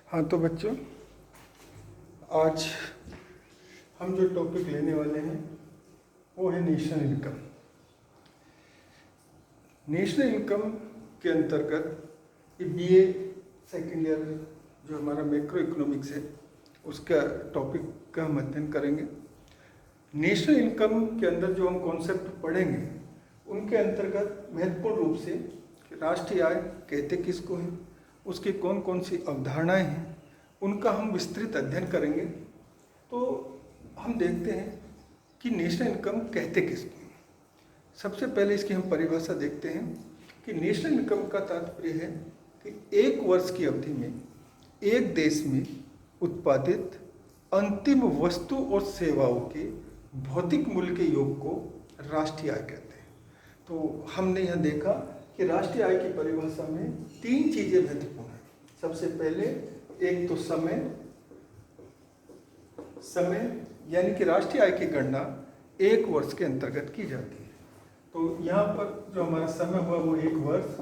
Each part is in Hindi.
हाँ तो बच्चों, आज हम जो टॉपिक लेने वाले हैं वो है नेशनल इनकम। नेशनल इनकम के अंतर्गत ये बीए सेकेंड ईयर जो हमारा मैक्रो इकोनॉमिक्स है उसका टॉपिक का हम अध्ययन करेंगे। नेशनल इनकम के अंदर जो हम कॉन्सेप्ट पढ़ेंगे उनके अंतर्गत महत्वपूर्ण रूप से राष्ट्रीय आय कहते किसको हैं, उसकी कौन कौन सी अवधारणाएं हैं, उनका हम विस्तृत अध्ययन करेंगे। तो हम देखते हैं कि नेशनल इनकम कहते किसको हैं। सबसे पहले इसकी हम परिभाषा देखते हैं कि नेशनल इनकम का तात्पर्य है कि एक वर्ष की अवधि में एक देश में उत्पादित अंतिम वस्तु और सेवाओं के भौतिक मूल्य के योग को राष्ट्रीय आय कहते हैं। तो हमने यह देखा कि राष्ट्रीय आय की परिभाषा में तीन चीजें महत्वपूर्ण हैं। सबसे पहले एक तो समय यानी कि राष्ट्रीय आय की गणना एक वर्ष के अंतर्गत की जाती है। तो यहाँ पर जो हमारा समय हुआ वो एक वर्ष।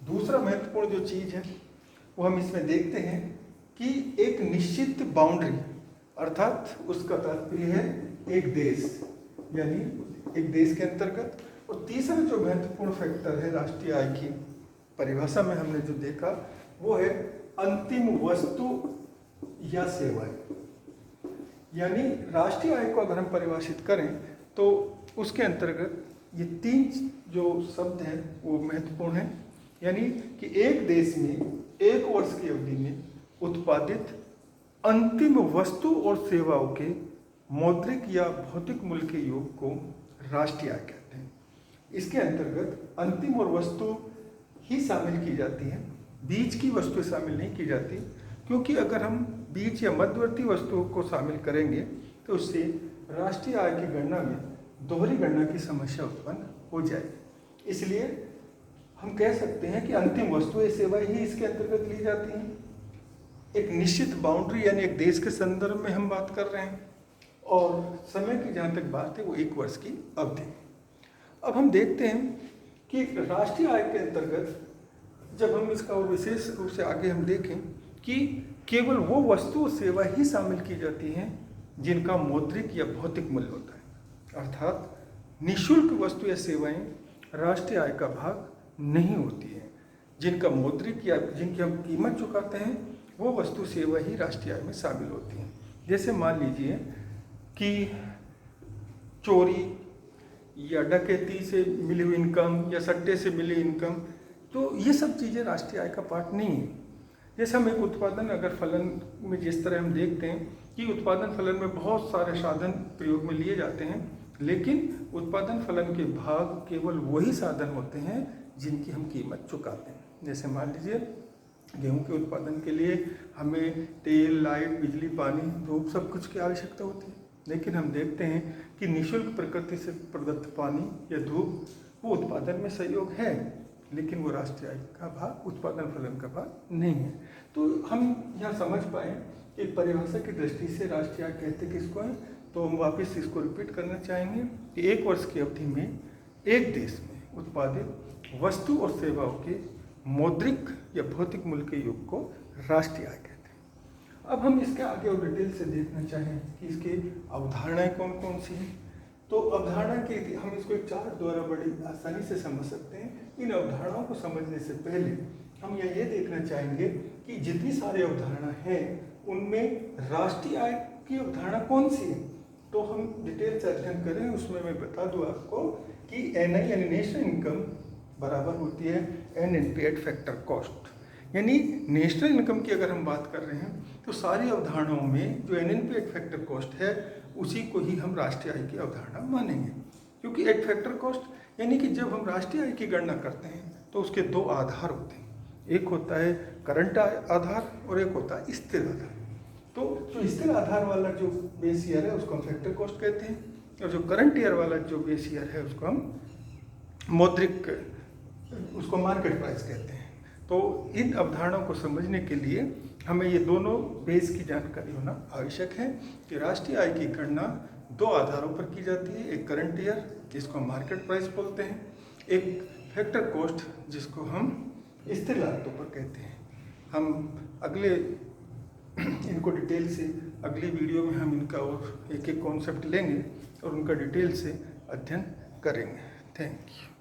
दूसरा महत्वपूर्ण जो चीज है वो हम इसमें देखते हैं कि एक निश्चित बाउंड्री, अर्थात उसका तात्पर्य है एक देश, यानी एक देश के अंतर्गत। और तीसरा जो महत्वपूर्ण फैक्टर है राष्ट्रीय आय की परिभाषा में हमने जो देखा वो है अंतिम वस्तु या सेवाएं। यानी राष्ट्रीय आय को अगर हम परिभाषित करें तो उसके अंतर्गत ये तीन जो शब्द हैं वो महत्वपूर्ण हैं। यानी कि एक देश में एक वर्ष की अवधि में उत्पादित अंतिम वस्तु और सेवाओं के मौद्रिक या भौतिक मूल्य के योग को राष्ट्रीय आय कहते हैं। इसके अंतर्गत अंतिम और वस्तु ही शामिल की जाती है, बीच की वस्तु शामिल नहीं की जाती, क्योंकि अगर हम बीच या मध्यवर्ती वस्तुओं को शामिल करेंगे तो उससे राष्ट्रीय आय की गणना में दोहरी गणना की समस्या उत्पन्न हो जाएगी। इसलिए हम कह सकते हैं कि अंतिम वस्तु या सेवाएं ही इसके अंतर्गत ली जाती हैं। एक निश्चित बाउंड्री यानी एक देश के संदर्भ में हम बात कर रहे हैं, और समय की जहाँ तक बात है वो एक वर्ष की अवधि। अब हम देखते हैं कि राष्ट्रीय आय के अंतर्गत जब हम इसका और विशेष रूप से आगे हम देखें कि केवल वो वस्तु और सेवा ही शामिल की जाती हैं जिनका मौद्रिक या भौतिक मूल्य होता है, अर्थात निःशुल्क वस्तु या सेवाएं राष्ट्रीय आय का भाग नहीं होती हैं। जिनका मौद्रिक या जिनकी हम कीमत चुकाते हैं वो वस्तु सेवा ही राष्ट्रीय आय में शामिल होती हैं। जैसे मान लीजिए कि चोरी या डकैती से मिली हुई इनकम या सट्टे से मिली इनकम, तो ये सब चीज़ें राष्ट्रीय आय का पार्ट नहीं है। जैसे हम एक उत्पादन अगर फलन में जिस तरह हम देखते हैं कि उत्पादन फलन में बहुत सारे साधन प्रयोग में लिए जाते हैं, लेकिन उत्पादन फलन के भाग केवल वही साधन होते हैं जिनकी हम कीमत चुकाते हैं। जैसे मान लीजिए गेहूं के उत्पादन के लिए हमें तेल, लाइट, बिजली, पानी, धूप सब कुछ की आवश्यकता होती है, लेकिन हम देखते हैं कि निःशुल्क प्रकृति से प्रदत्त पानी या धूप वो उत्पादन में सहयोग है, लेकिन वो राष्ट्रीय आय का भाग, उत्पादन फलन का भाग नहीं है। तो हम यहाँ समझ पाए कि परिभाषा की दृष्टि से राष्ट्रीय आय कहते किसको है। तो हम वापस इसको रिपीट करना चाहेंगे कि एक वर्ष की अवधि में एक देश में उत्पादित वस्तु और सेवाओं के मौद्रिक या भौतिक मूल्य के योग को राष्ट्रीय आय कहते हैं। अब हम इसके आगे और डिटेल से देखना चाहें कि इसकी अवधारणाएं कौन कौन सी हैं। तो अवधारणा के हम इसको एक चार्ट द्वारा बड़ी आसानी से समझ सकते हैं। इन अवधारणाओं को समझने से पहले हम ये देखना चाहेंगे कि जितनी सारी अवधारणा हैं उनमें राष्ट्रीय आय की अवधारणा कौन सी है। तो हम डिटेल से अध्ययन करें, उसमें मैं बता दूं आपको कि NI यानी नेशनल इनकम बराबर होती है NNP फैक्टर कॉस्ट। यानी नेशनल इनकम की अगर हम बात कर रहे हैं तो सारी अवधारणाओं में जो NNP फैक्टर कॉस्ट है उसी को ही हम राष्ट्रीय आय की अवधारणा मानेंगे, क्योंकि एट फैक्टर कॉस्ट यानी कि जब हम राष्ट्रीय आय की गणना करते हैं तो उसके दो आधार होते हैं। एक होता है करंट आधार और एक होता है स्थिर आधार। तो जो स्थिर आधार वाला जो बेस ईयर है उसको हम फैक्टर कॉस्ट कहते हैं, और जो करंट ईयर वाला जो बेस ईयर है उसको हम मौद्रिक, उसको मार्केट प्राइस कहते हैं। तो इन अवधारणाओं को समझने के लिए हमें ये दोनों बेस की जानकारी होना आवश्यक है कि राष्ट्रीय आय की गणना दो आधारों पर की जाती है। एक करंट ईयर जिसको हम मार्केट प्राइस बोलते हैं, एक फैक्टर कॉस्ट जिसको हम स्थिर लागतों पर कहते हैं। हम अगले इनको डिटेल से अगली वीडियो में हम इनका और एक एक कॉन्सेप्ट लेंगे और उनका डिटेल से अध्ययन करेंगे। Thank you.